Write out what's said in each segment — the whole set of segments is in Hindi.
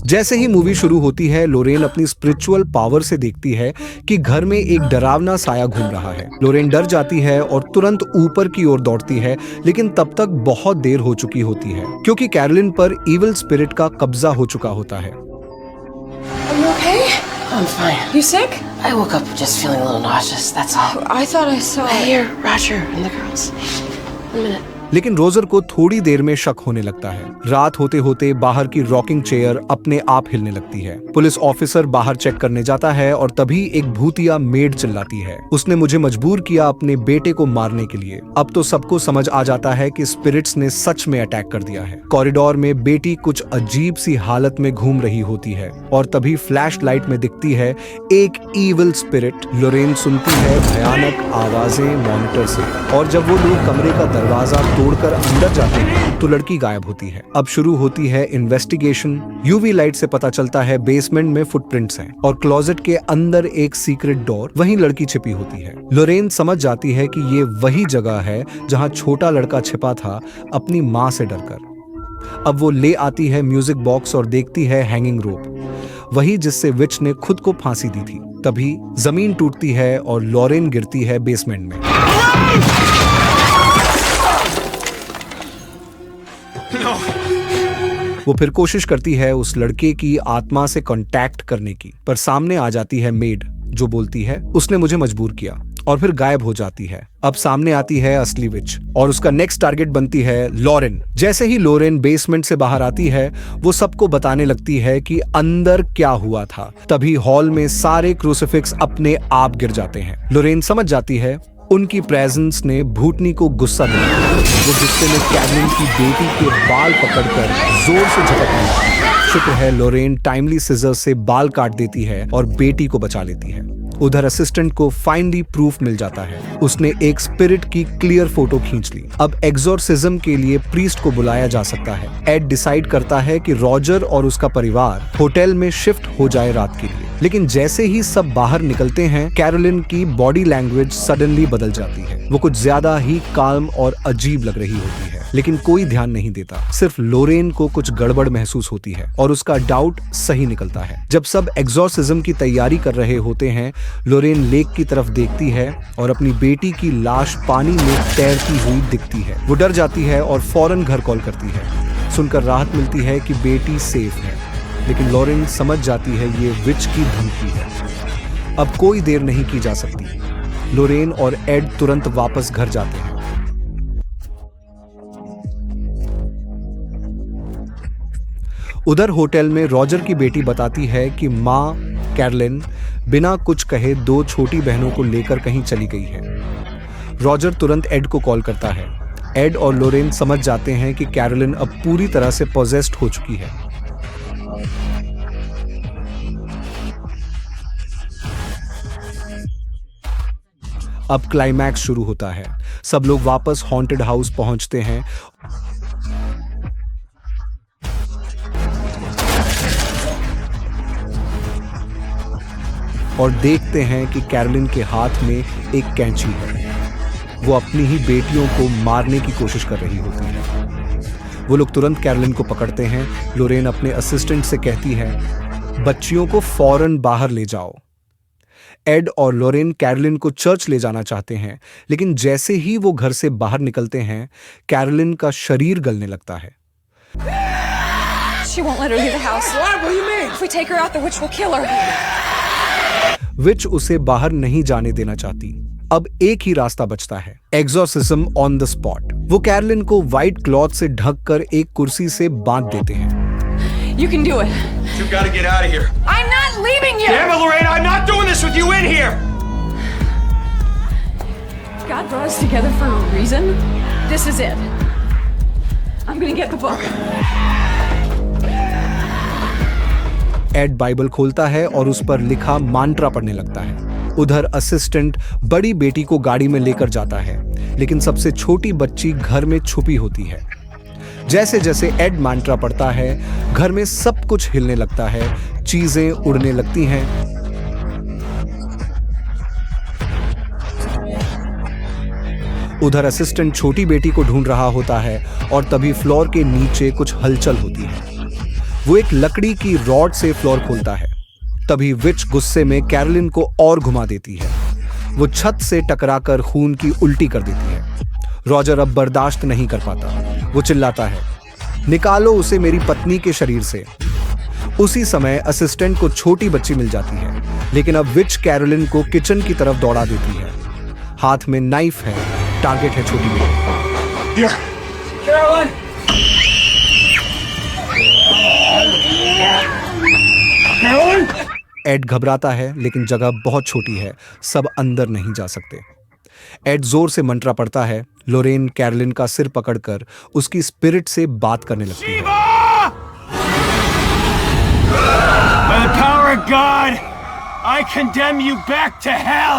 जैसे ही मूवी शुरू होती है, लोरेन अपनी स्पिरिचुअल पावर से देखती है कि घर में एक डरावना साया घूम रहा है। लोरेन डर जाती है और तुरंत ऊपर की ओर दौड़ती है, लेकिन तब तक बहुत देर हो चुकी होती है क्योंकि कैरोलिन पर इविल स्पिरिट का कब्जा हो चुका होता है। Are you okay? I'm fine. You sick? I woke up just feeling a little nauseous, that's all. I thought I saw. Here, Roger and the girls. 1 minute. लेकिन रोजर को थोड़ी देर में शक होने लगता है। रात होते होते बाहर की रॉकिंग चेयर अपने आप हिलने लगती है। पुलिस ऑफिसर बाहर चेक करने जाता है और तभी एक भूतिया मेड चिल्लाती है, उसने मुझे मजबूर किया अपने बेटे को मारने के लिए। अब तो सबको समझ आ जाता है कि स्पिरिट्स ने सच में अटैक कर दिया है। कॉरिडोर में बेटी कुछ अजीब सी हालत में घूम रही होती है और तभी फ्लैश लाइट में दिखती है एक ईविल स्पिरिट। लोरेन सुनती है भयानक आवाजें मॉनिटर से, और जब वो लोग कमरे का दरवाजा तोड़कर अंदर जाते हैं तो लड़की गायब होती है। अब शुरू होती है इन्वेस्टिगेशन। यूवी लाइट से पता चलता है बेसमेंट में फुटप्रिंट्स हैं और क्लोजेट के अंदर एक सीक्रेट डोर, वहीं लड़की छिपी होती है। लोरेन समझ जाती है कि ये वही जगह है जहां छोटा लड़का छिपा था अपनी माँ से डरकर। अब वो ले आती है म्यूजिक बॉक्स और देखती है हैंगिंग रोप, वही जिससे विच ने खुद को फांसी दी थी। तभी जमीन टूटती है और लोरेन गिरती है बेसमेंट में। वो फिर कोशिश करती है उस लड़के की आत्मा से कांटेक्ट करने की, पर सामने आ जाती है मेड जो बोलती है उसने मुझे मजबूर किया, और फिर गायब हो जाती है। अब सामने आती है असली विच और उसका नेक्स्ट टारगेट बनती है लोरेन। जैसे ही लोरेन बेसमेंट से बाहर आती है, वो सबको बताने लगती है कि अंदर क्या हुआ था। तभी हॉल में सारे क्रूसिफिक्स अपने आप गिर जाते हैं। लोरेन समझ जाती है उनकी प्रेजेंस ने भूतनी को गुस्सा दिया। वो गुस्से में कैरोलिन की बेटी के बाल पकड़कर जोर से झपकने लगती। शुक्र है लोरेन टाइमली सिजर से बाल काट देती है और बेटी को बचा लेती है। उधर असिस्टेंट को फाइनली प्रूफ मिल जाता है, उसने एक स्पिरिट की क्लियर फोटो खींच ली। अब एक्सोर्सिज्म के लिए प्रीस्ट को बुलाया जा सकता है। एड डिसाइड करता है कि रॉजर और उसका परिवार होटल में शिफ्ट हो जाए रात के लिए, लेकिन जैसे ही सब बाहर निकलते हैं, कैरोलिन की बॉडी लैंग्वेज सडनली बदल जाती है। वो कुछ ज्यादा ही काल्म और अजीब लग रही होती है, लेकिन कोई ध्यान नहीं देता। सिर्फ लोरेन को कुछ गड़बड़ महसूस होती है और उसका डाउट सही निकलता है। जब सब एक्सोर्सिज्म की तैयारी कर रहे होते हैं, लोरेन लेक की तरफ देखती है और अपनी बेटी की लाश पानी में तैरती हुई दिखती है। वो डर जाती है और फौरन घर कॉल करती है। सुनकर राहत मिलती है कि बेटी सेफ है, लेकिन लोरेन समझ जाती है ये विच की धमकी है। अब कोई देर नहीं की जा सकती। लोरेन और एड तुरंत वापस घर जाते हैं। उधर होटल में रॉजर की बेटी बताती है कि माँ कैरोलिन बिना कुछ कहे 2 छोटी बहनों को लेकर कहीं चली गई है। रॉजर तुरंत एड को कॉल करता है। एड और लोरेन समझ जाते हैं कि कैरोलिन अब पूरी तरह से पोजेस्ड हो चुकी है। अब क्लाइमैक्स शुरू होता है। सब लोग वापस हॉन्टेड हाउस पहुंचते हैं और देखते हैं कि कैरोलिन के हाथ में एक कैंची है। वो अपनी ही बेटियों को मारने की कोशिश कर रही होती है। वो लोग तुरंत कैरोलिन को पकड़ते हैं। लोरेन अपने असिस्टेंट से कहती है, बच्चियों को फौरन बाहर ले जाओ। एड और लोरेन कैरोलिन को चर्च ले जाना चाहते हैं, लेकिन जैसे ही वो घर से बाहर निकलते हैं, कैरोलिन का शरीर गलने लगता है। She won't let her leave the house. What do you mean? If we take her out, the witch will kill her. विच उसे बाहर नहीं जाने देना चाहती। अब एक ही रास्ता बचता है, एक्सोर्सिज्म ऑन द स्पॉट। वो कैरोलिन को व्हाइट क्लॉथ से ढककर एक कुर्सी से बांध देते हैं। You can do it. You gotta get out of here. I'm not leaving you. Damn it, Lorraine, I'm not doing this with you in here! God brought us together for a reason. This is it. I'm gonna get the book. Ed Bible खोलता है और उस पर लिखा मांट्रा पढ़ने लगता है। उधर असिस्टेंट बड़ी बेटी को गाड़ी में लेकर जाता है, लेकिन सबसे छोटी बच्ची घर में छुपी होती है। जैसे जैसे एड मांट्रा पढ़ता है, घर में सब कुछ हिलने लगता है, चीजें उड़ने लगती हैं। उधर असिस्टेंट छोटी बेटी को ढूंढ रहा होता है और तभी फ्लोर के नीचे कुछ हलचल होती है। वो एक लकड़ी की रॉड से फ्लोर खोलता है। तभी विच गुस्से में कैरोलिन को और घुमा देती है। वो छत से टकराकर खून की उल्टी कर देती है। रॉजर अब बर्दाश्त नहीं कर पाता। वो चिल्लाता है, निकालो उसे मेरी पत्नी के शरीर से। उसी समय असिस्टेंट को छोटी बच्ची मिल जाती है, लेकिन अब विच कैरोलिन को किचन की तरफ दौड़ा देती है। हाथ में नाइफ है, टारगेट है छोटी बेटी। Here. Carolyn! Carolyn? एड घबराता है, लेकिन जगह बहुत छोटी है, सब अंदर नहीं जा सकते। एड जोर से मंत्रा पड़ता है। लोरेन कैरोलिन का सिर पकड़कर उसकी स्पिरिट से बात करने लगती है। By the power of God, I condemn you back to hell!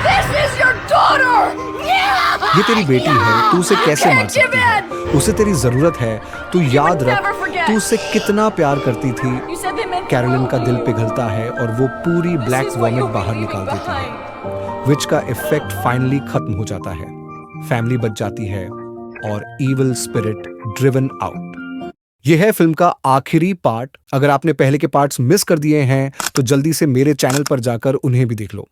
This is your daughter! Yeah! ये तेरी बेटी है, तू उसे कैसे मार सकती है? उसे तेरी जरूरत है, तू याद रख, तू उससे कितना प्यार करती थी। You said they meant Caroline का दिल me. पिघलता है और वो पूरी This black is what vomit you're बाहर leaving निकाल me देती है। behind. विच का इफेक्ट फाइनली खत्म हो जाता है। फैमिली बच जाती है और इविल स्पिरिट ड्रिवन आउट। यह है फिल्म का आखिरी पार्ट। अगर आपने पहले के पार्ट्स मिस कर दिए हैं तो जल्दी से मेरे चैनल पर जाकर उन्हें भी देख लो।